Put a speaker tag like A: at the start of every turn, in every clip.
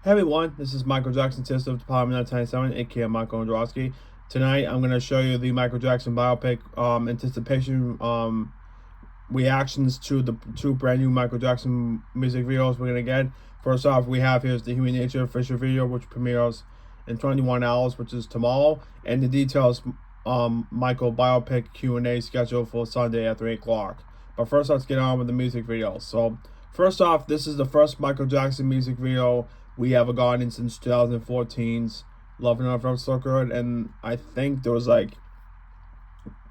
A: Hey everyone, this is Michael Jackson, Test of Department 997, aka Michael Androsky. Tonight I'm going to show you the Michael Jackson biopic anticipation reactions to the two brand new Michael Jackson music videos we're going to get. First off, we have here's the Human Nature official video, which premieres in 21 hours, which is tomorrow, and the details Michael biopic Q&A scheduled for Sunday at 3 o'clock. But first, let's get on with the music video. So, first off, this is the first Michael Jackson music video we have gotten since 2014's Love and Love So Good, and I think there was like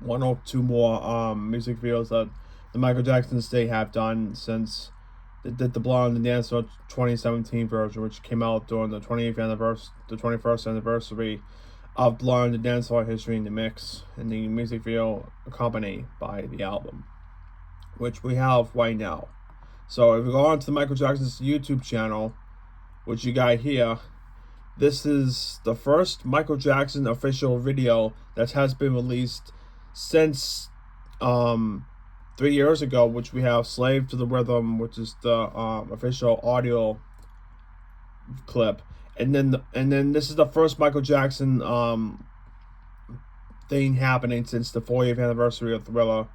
A: one or two more music videos that the Michael Jackson estate have done since they did the Blonde and Dancer 2017 version, which came out during the 21st anniversary of Blonde and Dancer History in the Mix, and the music video accompanied by the album, which we have right now. So if we go on to the Michael Jackson's YouTube channel, which you got here, this is the first Michael Jackson official video that has been released since 3 years ago, which we have Slave to the Rhythm, which is the official audio clip, and then this is the first Michael Jackson thing happening since the 40th anniversary of Thriller,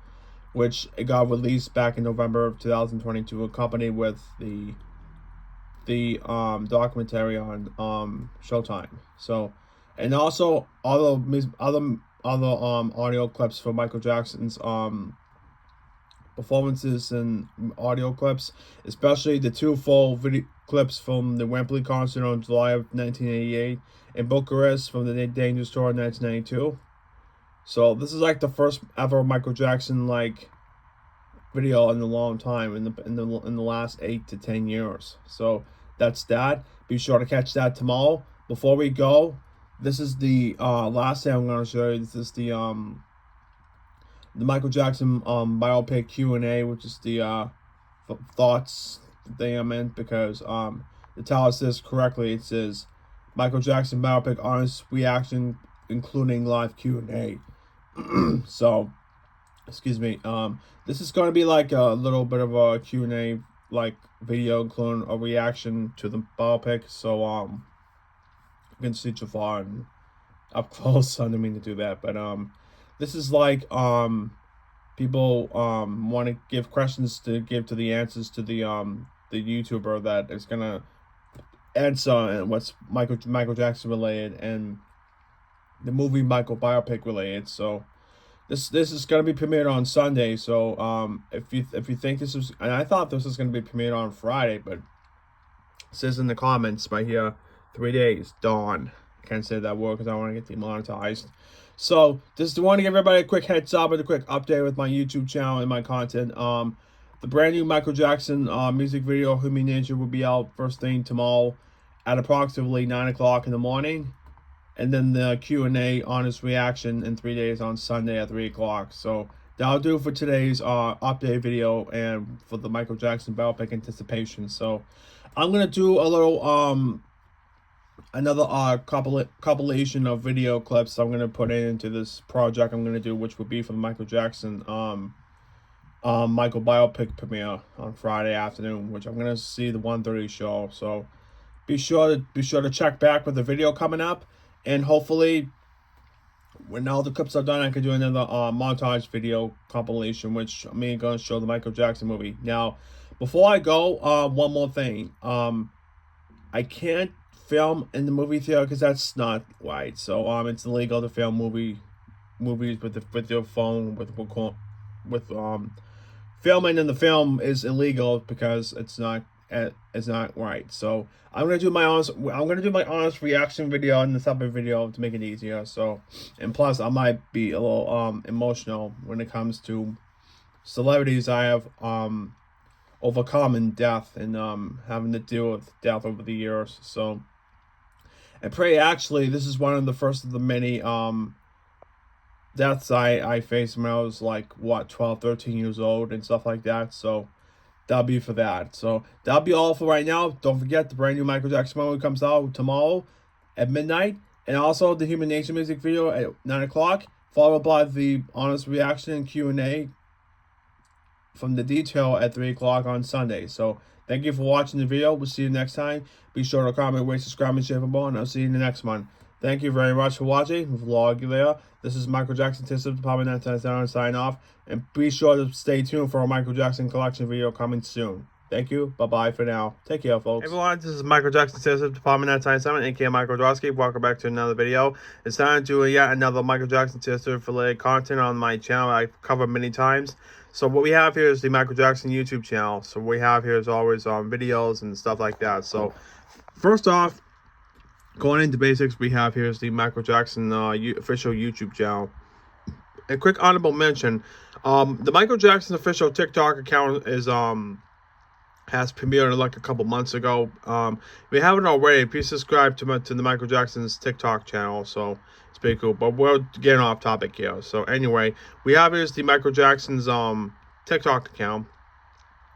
A: which it got released back in November of 2022, accompanied with the documentary on Showtime. So, and also other audio clips for Michael Jackson's performances and audio clips, especially the two full video clips from the Wembley concert on July of 1988 and Bucharest from the Dangerous Tour in 1992. So this is like the first ever Michael Jackson like video in a long time, in the last 8 to 10 years. So that's that. Be sure to catch that tomorrow. Before we go, this is the last thing I'm going to show you. This is the Michael Jackson biopic Q&A, which is the thoughts thing I meant, because to tell us this correctly, it says Michael Jackson biopic honest reaction including live Q&A. So excuse me, this is going to be like a little bit of a Q&A like video, including a reaction to the biopic. So you can see Jafar and up close. I didn't mean to do that, but this is like people want to give questions to give to the answers to the YouTuber that is gonna answer and what's Michael Jackson related and the movie Michael biopic related. So this is gonna be premiered on Sunday. So if you think this is, and I thought this was gonna be premiered on Friday, but it says in the comments right here 3 days. Dawn. I can't say that word because I want to get demonetized. So just want to give everybody a quick heads up and a quick update with my YouTube channel and my content. The brand new Michael Jackson music video Human Nature will be out first thing tomorrow at approximately 9 o'clock in the morning, and then the Q&A honest reaction in 3 days on Sunday at 3 o'clock. So that'll do for today's update video and for the Michael Jackson biopic anticipation. So I'm gonna do a little another compilation of video clips I'm gonna put into this project I'm gonna do, which will be for the Michael Jackson Michael biopic premiere on Friday afternoon, which I'm gonna see the 1:30 show. So be sure to check back with the video coming up, and hopefully when all the clips are done, I can do another montage video compilation, which I'm gonna show the Michael Jackson movie. Now, before I go, one more thing. I can't film in the movie theater because that's not right. So it's illegal to film movies with your phone with filming in the film is illegal because it's not right. So I'm gonna do my honest reaction video in the separate video to make it easier. So, and plus I might be a little emotional when it comes to celebrities I have overcome in death and having to deal with death over the years. So, and pray actually this is one of the first of the many deaths I faced when I was like 12, 13 years old and stuff like that. So that'll be for that. So that'll be all for right now. Don't forget the brand new Michael Jackson movie comes out tomorrow at midnight, and also the Human Nature music video at 9 o'clock, followed by the honest reaction and Q&A from the detail at 3 o'clock on Sunday. So Thank you for watching the video. We'll see you next time. Be sure to comment, rate, subscribe, and share for more, and I'll see you in the next one. Thank you very much for watching. Vlog there. This is Michael Jackson Tissip Department 997 sign off. And be sure to stay tuned for a Michael Jackson collection video coming soon. Thank you. Bye-bye for now. Take care, folks. Hey everyone, this is Michael Jackson Tissip Department 997, aka Michael Drosky. Welcome back to another video. It's time to do yet another Michael Jackson Tissip related content on my channel I've covered many times. So what we have here is the Michael Jackson YouTube channel. So what we have here is always videos and stuff like that. So first off, going into basics, we have here is the Michael Jackson official YouTube channel. A quick honorable mention, the Michael Jackson official TikTok account is has premiered like a couple months ago. If you haven't already, please subscribe to the Michael Jackson's TikTok channel. So it's pretty cool. But we're getting off topic here. So anyway, we have here's the Michael Jackson's TikTok account.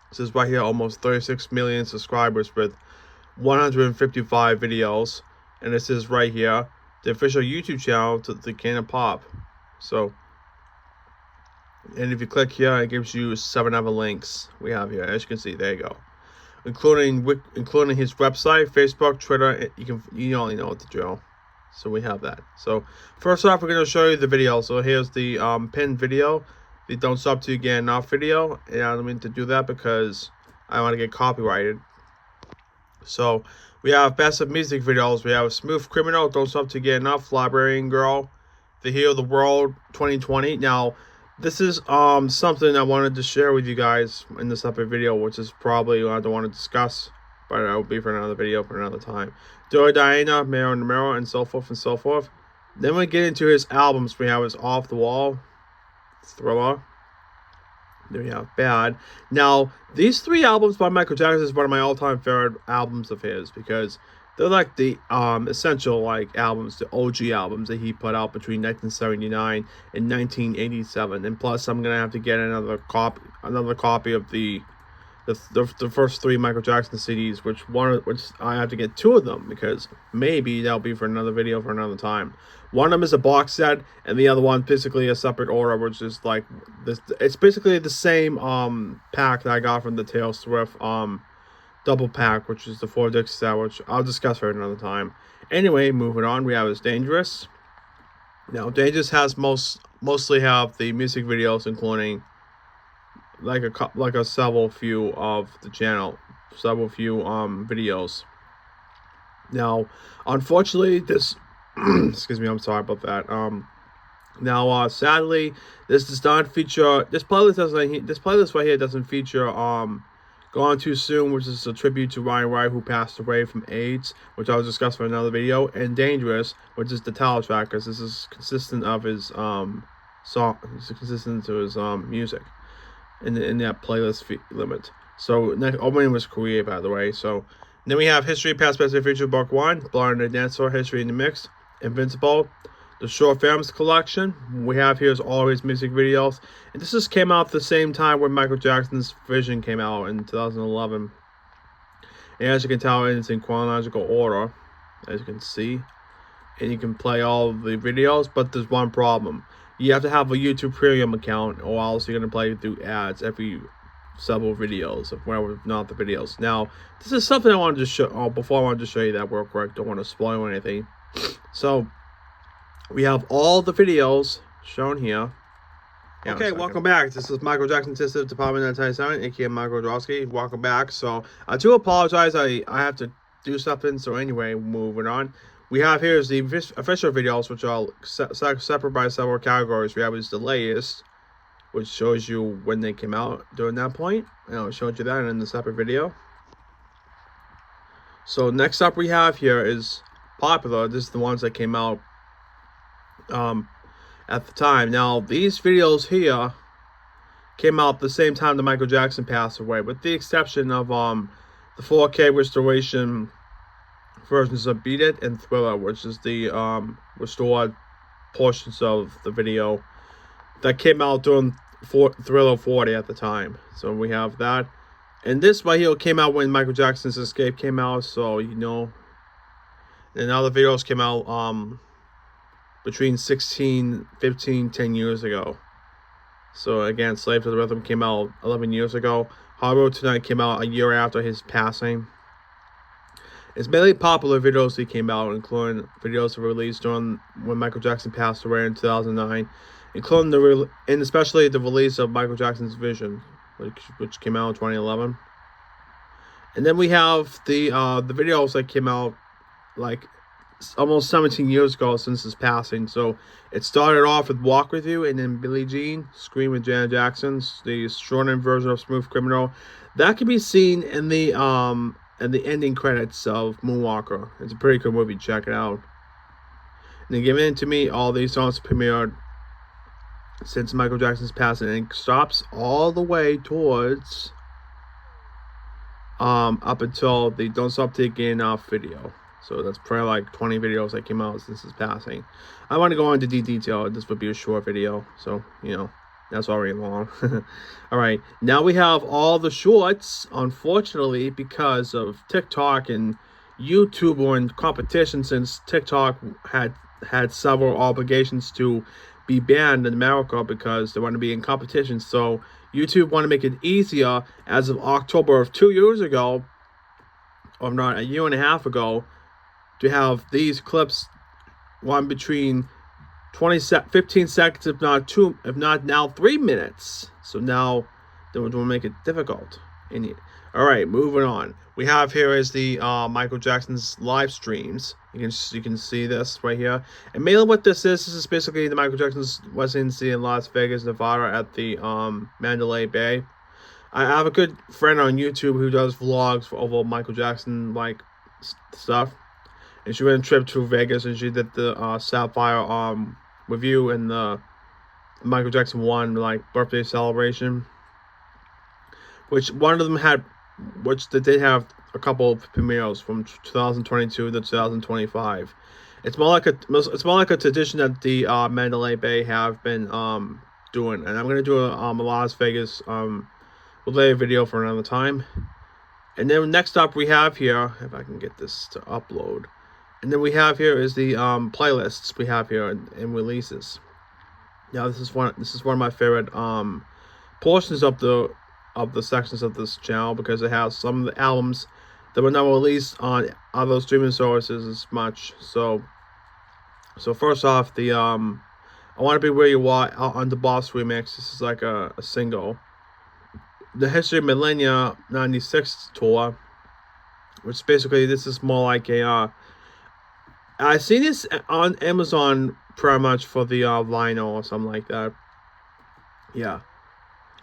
A: This is right here, almost 36 million subscribers with 155 videos. And this is right here, the official YouTube channel to the King of Pop. So, and if you click here, it gives you 7 other links we have here. As you can see, there you go, including his website, Facebook, Twitter. You only know what to drill. So we have that. So first off, we're going to show you the video. So here's the pinned video, the Don't Stop Till You Get Enough video. And I don't mean to do that because I want to get copyrighted. So we have best of music videos. We have Smooth Criminal, Don't Stop Till You Get Enough, Librarian Girl, The Heal the World 2020. Now, this is something I wanted to share with you guys in this separate video, which is probably what I don't want to discuss, but it will be for another video for another time. Dora Diana, Mirror in the Mirror, and so forth and so forth. Then we get into his albums. We have his Off the Wall, Thriller. Then we have Bad. Now, these 3 albums by Michael Jackson is one of my all-time favorite albums of his because they're like the essential like albums, the OG albums that he put out between 1979 and 1987. And plus, I'm gonna have to get another copy of the first 3 Michael Jackson CDs, which I have to get 2 of them because maybe that'll be for another video for another time. One of them is a box set, and the other one basically a separate order, which is like this. It's basically the same pack that I got from the Taylor Swift double pack, which is the 4 disc set, which I'll discuss for another time. Anyway, moving on, we have is Dangerous. Now, Dangerous has mostly have the music videos, including several few of the channel, several few videos. Now, unfortunately, this excuse me, I'm sorry about that. Now, sadly, this does not feature. This playlist right here doesn't feature Gone Too Soon, which is a tribute to Ryan Wright, who passed away from AIDS, which I'll discuss for another video, and Dangerous, which is the title track, because this is consistent of his song. It's consistent to his music in that playlist limit. So next opening was Korea, by the way. So then we have History, Past, Present, Future, Book 1, Blind and the Dancer, History in the Mix, Invincible, the Short Films Collection. We have here is all his music videos, and this just came out at the same time when Michael Jackson's Vision came out in 2011. And as you can tell, it's in chronological order, as you can see, and you can play all of the videos. But there's one problem: you have to have a YouTube Premium account, or else you're gonna play through ads every several videos, if not the videos. Now, this is something I wanted to show. Before I wanted to show you that real quick. Don't want to spoil anything. So we have all the videos shown here. Okay, welcome back. This is Michael Jackson Tissip Department 997, aka Michael Drosky. Welcome back. So I do apologize. I have to do something. So anyway, moving on. We have here is the official videos, which are separate by several categories. We have is the latest, which shows you when they came out during that point. And I showed you that in the separate video. So next up we have here is Popular. This is the ones that came out at the time. Now, these videos here came out the same time that Michael Jackson passed away, with the exception of the 4K restoration versions of Beat It and Thriller, which is the restored portions of the video that came out during Thriller 40 at the time. So we have that. And this right here came out when Michael Jackson's Escape came out, so you know. And other videos came out between 16, 15, 10 years ago. So again, Slave to the Rhythm came out 11 years ago. Hard Road Tonight came out a year after his passing. It's mainly popular videos that came out, including videos released during when Michael Jackson passed away in 2009, including and especially the release of Michael Jackson's Vision, which came out in 2011. And then we have the videos that came out like almost 17 years ago since his passing. So it started off with Walk With You, and then Billie Jean, Scream with Janet Jackson's, the shortened version of Smooth Criminal. That can be seen in the ending credits of Moonwalker. It's a pretty good movie. Check it out. And then Give In To Me, all these songs premiered since Michael Jackson's passing, and it stops all the way towards up until the Don't Stop Taking Off video. So that's probably like 20 videos that came out since his passing. I want to go into detail. This would be a short video, so that's already long. All right, now we have all the shorts. Unfortunately, because of TikTok and YouTube were in competition, since TikTok had several obligations to be banned in America because they want to be in competition. So YouTube want to make it easier as of October of 2 years ago, or not, a year and a half ago, to have these clips run between 15 seconds, if not now 3 minutes. So now they will make it difficult. All right, moving on. We have here is the Michael Jackson's live streams. You can see this right here. And mainly what this is basically the Michael Jackson's residency in Las Vegas, Nevada at the Mandalay Bay. I have a good friend on YouTube who does vlogs for over Michael Jackson like stuff. And she went a trip to Vegas, and she did the Sapphire review and the Michael Jackson 1 like birthday celebration, which one of them had, which they did have a couple of premieres from 2022 to 2025. It's more like a tradition that the Mandalay Bay have been doing, and I'm gonna do a Las Vegas related video for another time. And then next up we have here, if I can get this to upload. And then we have here is the playlists we have here in releases. Now this is one of my favorite portions of the sections of this channel, because it has some of the albums that were not released on other streaming services as much. So first off, the I Want to Be Where You Are on the Boss remix. This is like a single. The History of Millennia '96 tour, which basically this is more like a I seen this on Amazon pretty much for the vinyl or something like that. Yeah.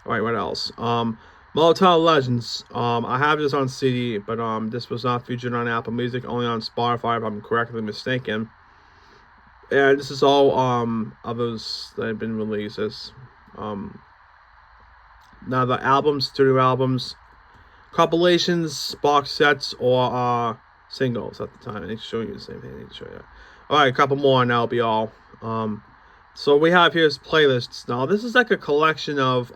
A: All right, what else? Molotov Legends. I have this on CD, but this was not featured on Apple Music, only on Spotify if I'm correctly mistaken. And this is all others that have been released. Now the albums, studio albums, compilations, box sets, or singles at the time. I need to show you the same thing. I need to show you. All right, a couple more, and that'll be all. So we have here's playlists. Now this is like a collection of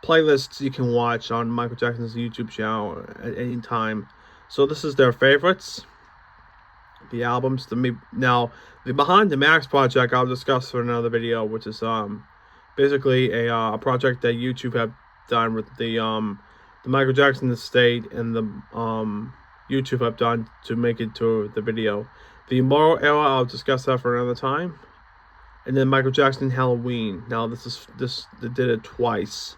A: playlists you can watch on Michael Jackson's YouTube channel at any time. So this is their favorites, the albums. Now the Behind the Max project I'll discuss for another video, which is basically a project that YouTube have done with the Michael Jackson estate and the YouTube have done to make it to the video. The Immortal Era, I'll discuss that for another time. And then Michael Jackson Halloween. Now they did it twice.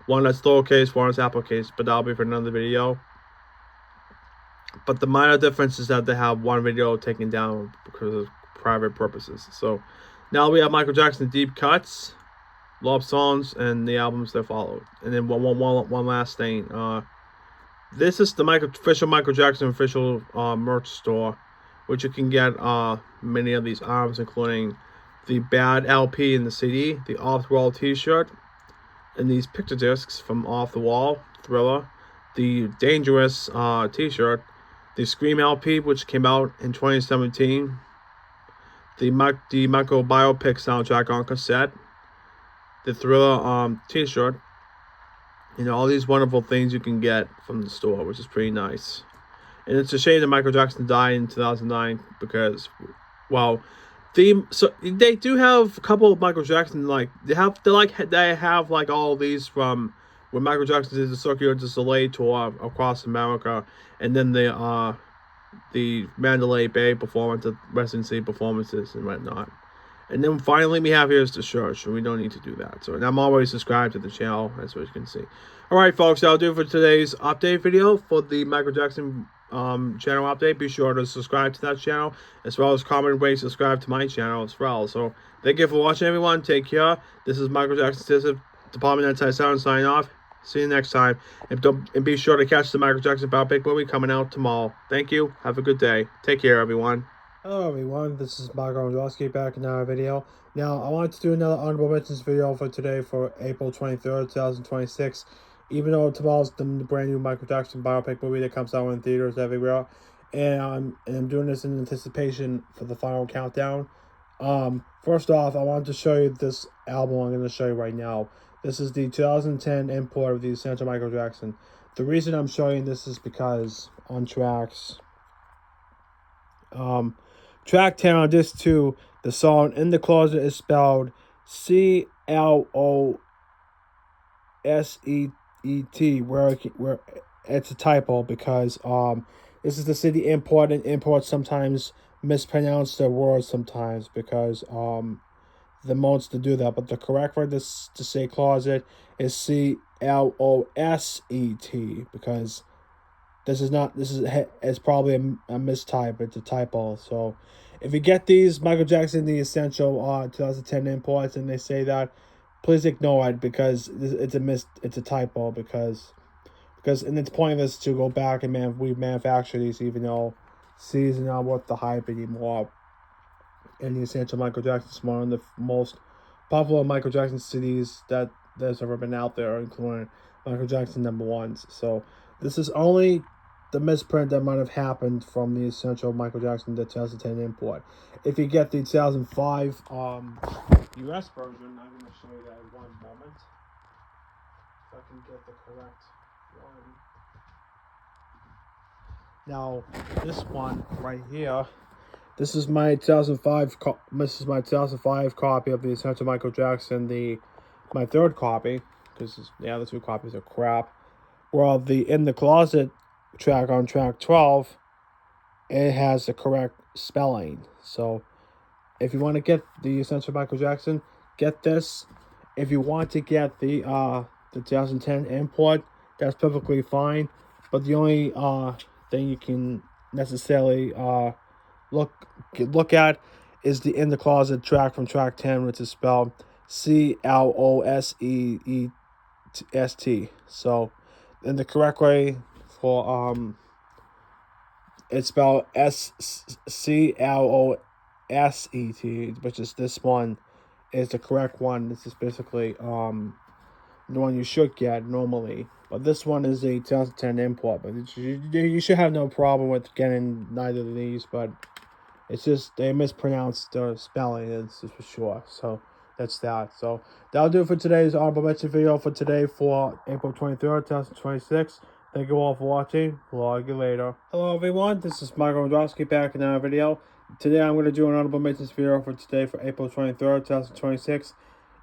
A: One that's lowercase, one that's uppercase, but that'll be for another video. But the minor difference is that they have one video taken down because of private purposes. So now we have Michael Jackson Deep Cuts, Love Songs, and the albums that followed. And then one last thing. This is the official Michael Jackson official merch store, which you can get many of these items, including the Bad LP and the CD, the Off the Wall T-shirt, and these picture discs from Off the Wall, Thriller, the Dangerous T-shirt, the Scream LP, which came out in 2017, the Michael Biopic soundtrack on cassette, the Thriller T-shirt, all these wonderful things you can get from the store, which is pretty nice. And it's a shame that Michael Jackson died in 2009 because, well, they do have a couple of Michael Jackson, like they have all these from when Michael Jackson did the Circuit du Soleil tour across America, and then the Mandalay Bay performance, the residency performances and whatnot. And then finally we have here's the church, and we don't need to do that. So, and I'm always subscribed to the channel, as you can see. Alright folks, that'll do it for today's update video for the Michael Jackson channel update. Be sure to subscribe to that channel, as well as comment, rate, subscribe to my channel as well. So thank you for watching, everyone. Take care. This is Michael Jackson Citizen Department Anti-Sound signing off. See you next time. And be sure to catch the Michael Jackson Biopic movie coming out tomorrow. Thank you. Have a good day. Take care, everyone.
B: Hello everyone, this is Michael Wondrowski back in our video. Now, I wanted to do another honorable mentions video for today for April 23rd, 2026. Even though tomorrow's the brand new Michael Jackson biopic movie that comes out in theaters everywhere. And I'm doing this in anticipation for the final countdown. First off, I wanted to show you this album I'm going to show you right now. This is the 2010 import of the Essential Michael Jackson. The reason I'm showing this is because on tracks... track 10 on disc 2, the song In the Closet is spelled C-L-O-S-E-E-T, where it's a typo because this is the city import, and imports sometimes mispronounce their words sometimes because the modes to do that. But the correct word to say closet is C-L-O-S-E-T, because it's probably a mistype. It's a typo. So if you get these Michael Jackson the Essential 2010 imports and they say that, please ignore it because it's a typo, because and it's pointless to go back and remanufacture these, even though C's are not worth the hype anymore. And the Essential Michael Jackson is one of the most popular Michael Jackson CDs that there's ever been out there, including Michael Jackson #1s. So this is only the misprint that might have happened from the Essential Michael Jackson, the 2010 import. If you get the 2005 US version, I'm going to show you that in one moment. If I can get the correct one. Now, this one right here, this is my 2005 copy of the Essential Michael Jackson, my third copy, because the other two copies are crap. Well, the In the Closet track on track 12, it has the correct spelling. So if you want to get the Essential Michael Jackson, get this. If you want to get the 2010 import, that's perfectly fine. But the only thing you can necessarily look at is the In the Closet track from track 10, which is spelled C-L-O-S-E-E-S-T. So in the correct way for it's spelled S-C-L-O-S-E-T, which is this one is the correct one. This is basically the one you should get normally, but this one is a 2010 import. But you should have no problem with getting neither of these, but it's just they mispronounced the spelling, it's for sure. So that's that. So that'll do it for today's honorable mention video for today for April 23rd, 2026. Thank you all for watching. Vlog you later. Hello everyone, this is Michael Wondrowski back in our video. Today I'm going to do an honorable mentions video for today for April 23rd, 2026.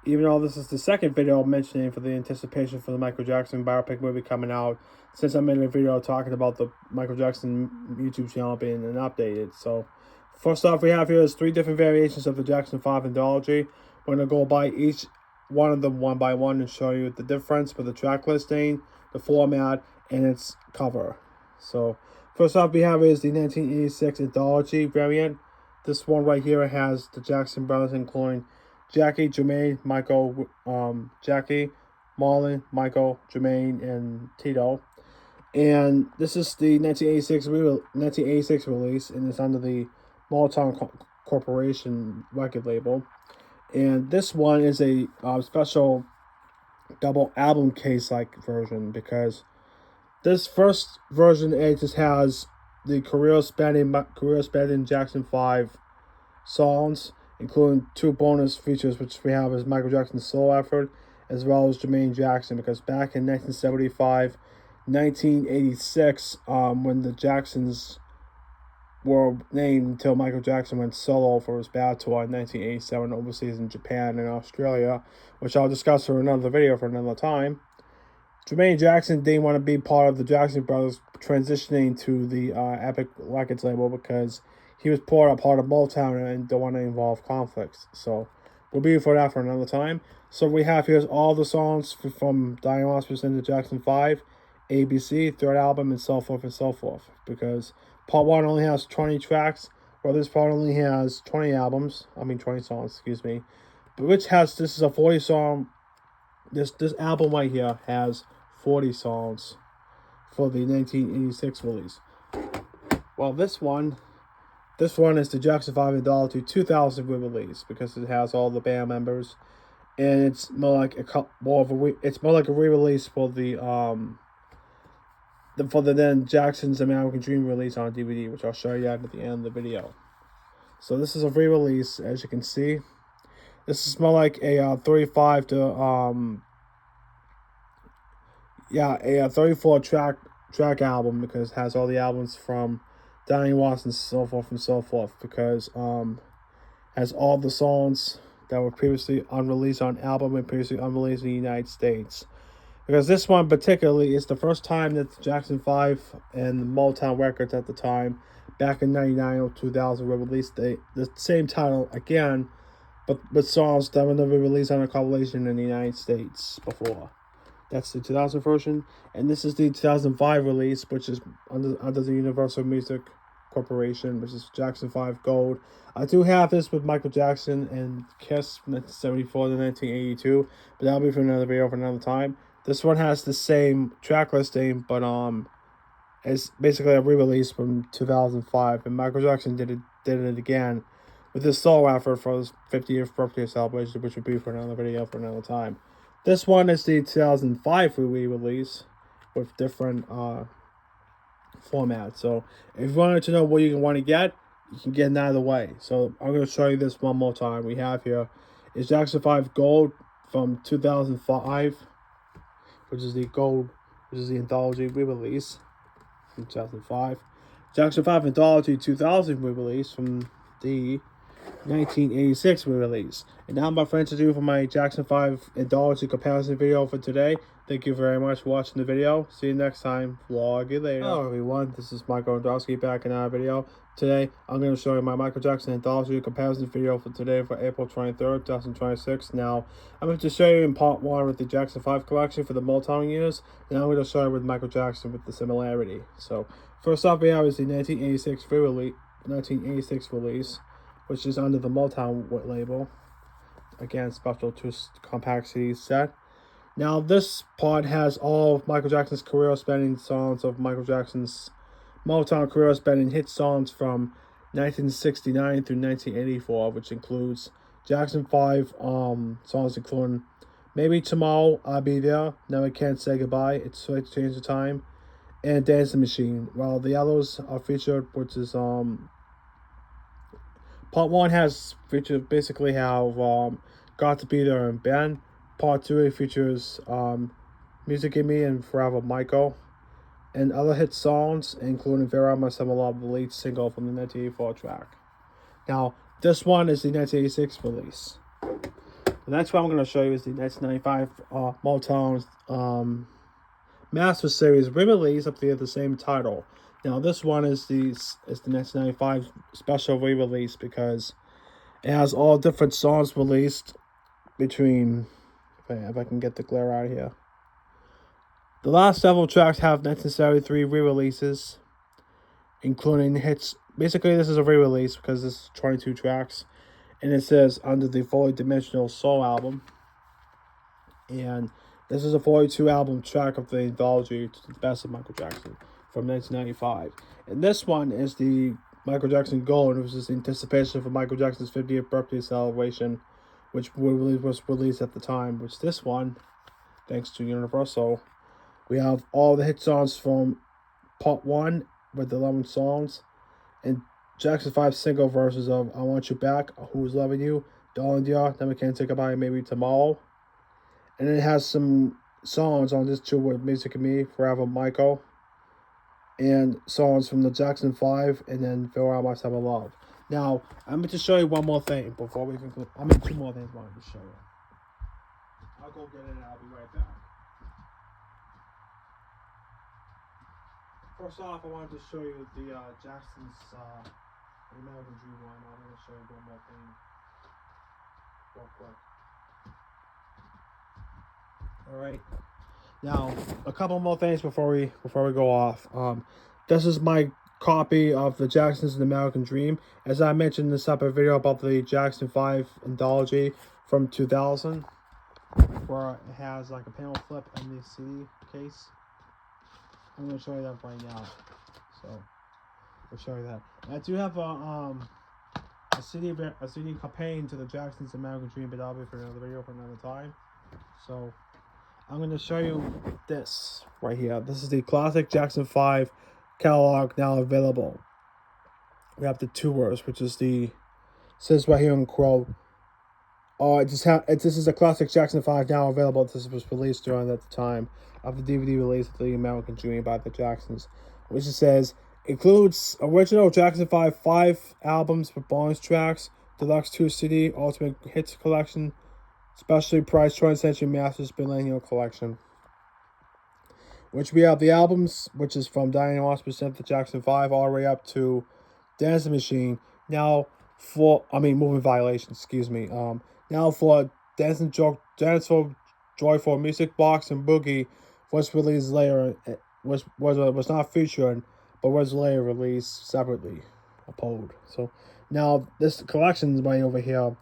B: Even though this is the second video I'm mentioning for the anticipation for the Michael Jackson biopic movie coming out, since I made a video talking about the Michael Jackson YouTube channel being updated. So first off, we have here is 3 different variations of the Jackson 5 anthology. We're going to go by each one of them one by one and show you the difference with the track listing, the format, and its cover. So first off, we have is the 1986 anthology variant. This one right here has the Jackson brothers, including Jackie, Jermaine, Michael, Jackie, Marlon, Michael, Jermaine, and Tito. And this is the 1986 release, and it's under the Motown Corporation record label. And this one is a special double album case-like version, because this first version, it just has the career-spanning Jackson 5 songs, including 2 bonus features, which we have as Michael Jackson's solo effort, as well as Jermaine Jackson, because back in 1975, 1986, when the Jacksons were named until Michael Jackson went solo for his Bad Tour in 1987 overseas in Japan and Australia, which I'll discuss for another video for another time. Jermaine Jackson didn't want to be part of the Jackson Brothers transitioning to the Epic Records label because he was part of Motown and don't want to involve conflicts. So we'll be for that for another time. So we have here's all the songs from Diana Ross presented Jackson 5, ABC, third album, and so forth and so forth. Because part 1 only has 20 tracks, while this part only has 20 songs, excuse me. But this is a 40 song. This album right here has 40 songs for the 1986 release. Well, this one is the Jackson 5 Anthology 2000 re-release because it has all the band members, and it's more like a re-release for the then Jackson's American Dream release on DVD, which I'll show you at the end of the video. So this is a re-release, as you can see. This is more like a 35 to a 34 track album because it has all the albums from Diana Ross and so forth because has all the songs that were previously unreleased on album and previously unreleased in the United States. Because this one particularly is the first time that the Jackson 5 and Motown Records at the time, back in 99 or 2000, were released the same title again, but with songs that were never released on a compilation in the United States before. That's the 2000 version, and this is the 2005 release, which is under the Universal Music Corporation, which is Jackson 5 Gold. I do have this with Michael Jackson and Kiss from 1974 to 1982, but that'll be for another video for another time. This one has the same track listing, but it's basically a re-release from 2005, and Michael Jackson did it again with his solo effort for his 50th birthday celebration, which would be for another video for another time. This one is the 2005 re-release with different formats. So if you wanted to know what you want to get, you can get it either way. So I'm going to show you this one more time. We have here is Jackson 5 Gold from 2005, which is the gold, which is the anthology re-release from 2005. Jackson 5 Anthology 2000 re-release from the 1986 re-release. And now my friends, to do for my Jackson 5 Anthology comparison video for today. Thank you very much for watching the video. See you next time. Vlog you later. Hello everyone, this is Michael Androwski back in our video. Today I'm going to show you my Michael Jackson Anthology comparison video for today for April 23rd, 2026. Now I'm going to show you in part 1 with the Jackson 5 collection for the Motown years. Now I'm going to show you with Michael Jackson with the similarity. So first off we have is the 1986 release, which is under the Motown label. Again, special 2 compact CD set. Now, this part has all of Michael Jackson's career spanning songs of Michael Jackson's Motown career spanning hit songs from 1969 through 1984, which includes Jackson 5 songs including Maybe Tomorrow, I'll Be There, Never Can't Say Goodbye, It's So Late to Change the Time, and Dancing Machine. While the others are featured, which is Part 1 has featured basically how Got to Be There and Ben. Part 2 features Music in Me and Forever Michael, and other hit songs, including Vera My Summer Love, the lead single from the 1984 track. Now, this one is the 1986 release. The next one I'm going to show you is the 1995 Motown Master Series re-release up there, the same title. Now, this one is the 1995 special re-release because it has all different songs released between, if I can get the glare out of here. The last several tracks have 1973 re-releases, including hits. Basically, this is a re-release because this is 22 tracks, and it says under the Fully Dimensional Soul album. And this is a 42 album track of the anthology to the best of Michael Jackson from 1995. And this one is the Michael Jackson Gold, which is anticipation for Michael Jackson's 50th birthday celebration, which was released at the time. Which this one, thanks to Universal, we have all the hit songs from part 1 with the 11 songs, and Jackson 5 single versions of I Want You Back, Who's Loving You, Darling Dear, Never Can Say Goodbye, Maybe Tomorrow. And it has some songs on this too with Music in Me, Forever Michael, and songs from the Jackson 5, and then Vera My Summer Love. Now, I'm going to show you one more thing before we conclude. Two more things I wanted to show you. I'll go get it and I'll be right back. First off, I wanted to show you the Jackson's American Dream one. I'm going to show you one more thing real quick. Alright. Now, a couple more things before we go off. This is my copy of the Jackson's American Dream. As I mentioned in the separate video about the Jackson 5 anthology from 2000, where it has like a panel flip in the CD case. I'm going to show you that right now. So, I'll show you that. And I do have a CD campaign to the Jackson's American Dream, but that'll be for another video for another time. So, I'm going to show you this right here. This is the classic Jackson 5 catalog now available. We have the tours, which is says right here in quote. This is a classic Jackson 5 now available. This was released during that time of the DVD release of the American Dream by the Jacksons, which it says includes original Jackson 5 albums with bonus tracks, deluxe 2 CD, ultimate hits collection, specially priced 20th Century Masters Millennial Collection. Which we have the albums, which is from Diana Ross present the Jackson 5 all the way up to Dancing Machine. Now for Moving Violation, excuse me. Now for Dancing Joyful Music Box and Boogie was released later. Was not featured, but was later released separately, upload. So now this collection is right over here.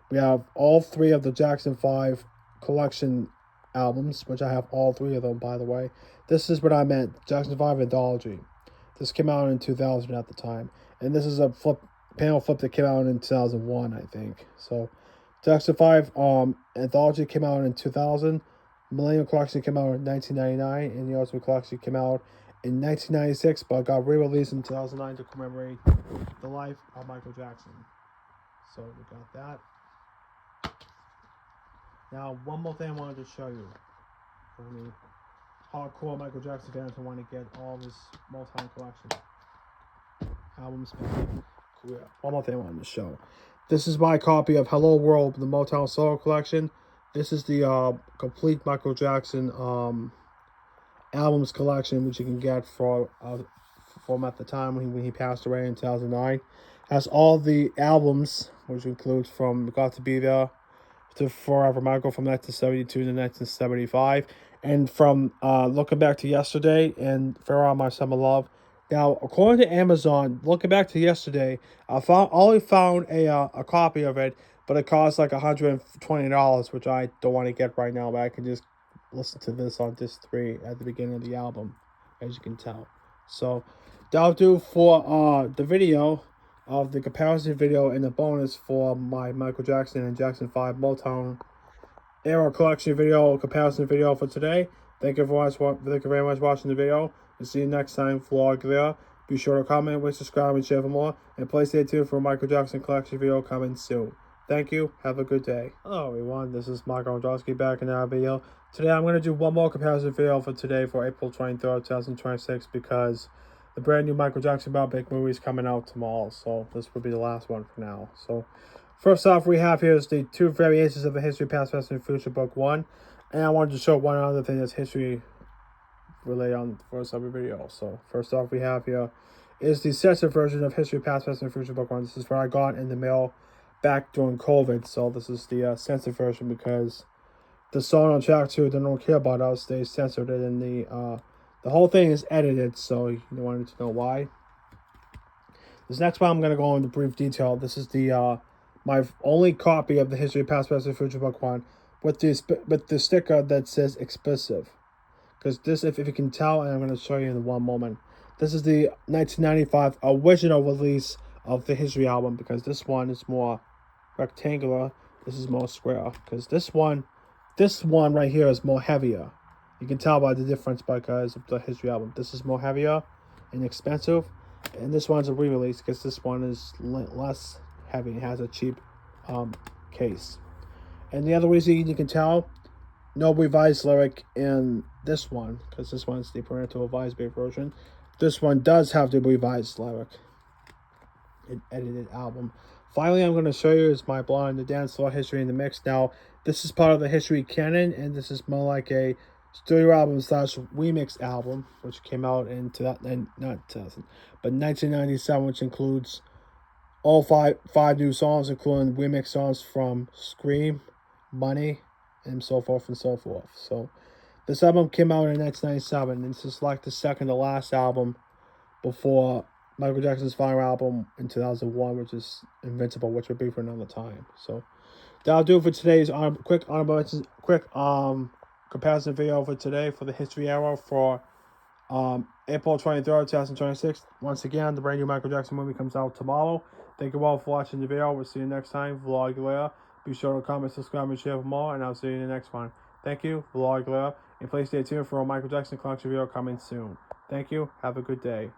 B: We have all 3 of the Jackson 5 collection albums, which I have all 3 of them, by the way. This is what I meant, Jackson 5 anthology. This came out in 2000 at the time, and this is a panel flip that came out in 2001, I think. So Jackson 5 anthology came out in 2000. Millennial Collection came out in 1999, and the Ultimate Collection came out in 1996, but got re-released in 2009 to commemorate the life of Michael Jackson. So we got that. Now, one more thing I wanted to show you. For the hardcore Michael Jackson fans who want to get all of his Motown collection albums. One more thing I wanted to show. This is my copy of Hello World, the Motown Solo Collection. This is the complete Michael Jackson albums collection, which you can get from at the time when he passed away in 2009. Has all the albums, which includes from Got to Be There to Forever Michael from 1972 to 1975, and from Looking Back to Yesterday and Farewell My Summer Love. Now, according to Amazon, Looking Back to Yesterday, I only found a copy of it, but it costs like $120, which I don't want to get right now, but I can just listen to this on disc 3 at the beginning of the album, as you can tell. So, that'll do for the video of the comparison video and the bonus for my Michael Jackson and Jackson 5 Motown era collection video, comparison video for today. Thank you very much for watching the video. And see you next time, vlog there. Be sure to comment, rate, subscribe, and share for more. And please stay tuned for a Michael Jackson collection video coming soon. Thank you. Have a good day. Hello everyone, this is Michael Rodrowski back in our video. Today I'm going to do one more comparison video for today for April 23rd, 2026, because the brand new Michael Jackson biopic movie is coming out tomorrow. So this will be the last one for now. So first off, we have here is the 2 variations of the History, Past, Present, and Future Book 1. And I wanted to show one other thing that's history related on the first of the video. So first off, we have here is the censored version of History, Past, Present, and Future Book 1. This is what I got in the mail back during COVID. So this is the censored version because the song on track 2, They Don't Care About Us, they censored it, and the whole thing is edited, so you wanted to know why. This next one I'm going to go into brief detail. This is the my only copy of the History, Past, Present, Future Book 1 with the sticker that says explicit. Because this, if you can tell, and I'm going to show you in one moment, this is the 1995 original release of the History album, because this one is more rectangular, this is more square. Because this one right here is more heavier. You can tell by the difference because of the History album. This is more heavier and expensive, and this one's a re-release because this one is less heavy. It has a cheap case. And the other reason you can tell, no revised lyric in this one, because this one's the parental revised version. This one does have the revised lyric in edited album. Finally, I'm going to show you is my Blonde and the Dance Floor History in the Mix. Now, this is part of the History canon, and this is more like a studio album slash remix album, which came out in not 2000, but 1997, which includes all five new songs, including remix songs from Scream, Money, and so forth and so forth. So this album came out in 1997, and this is like the second to last album before Michael Jackson's final album in 2001, which is Invincible, which will be for another time. So that'll do it for today's quick comparison video for today for the History Arrow for April 23rd, 2026. Once again, the brand new Michael Jackson movie comes out tomorrow. Thank you all for watching the video. We'll see you next time. Vlog Later. Be sure to comment, subscribe, and share for more, and I'll see you in the next one. Thank you, Vlog Later. And please stay tuned for a Michael Jackson collection video coming soon. Thank you. Have a good day.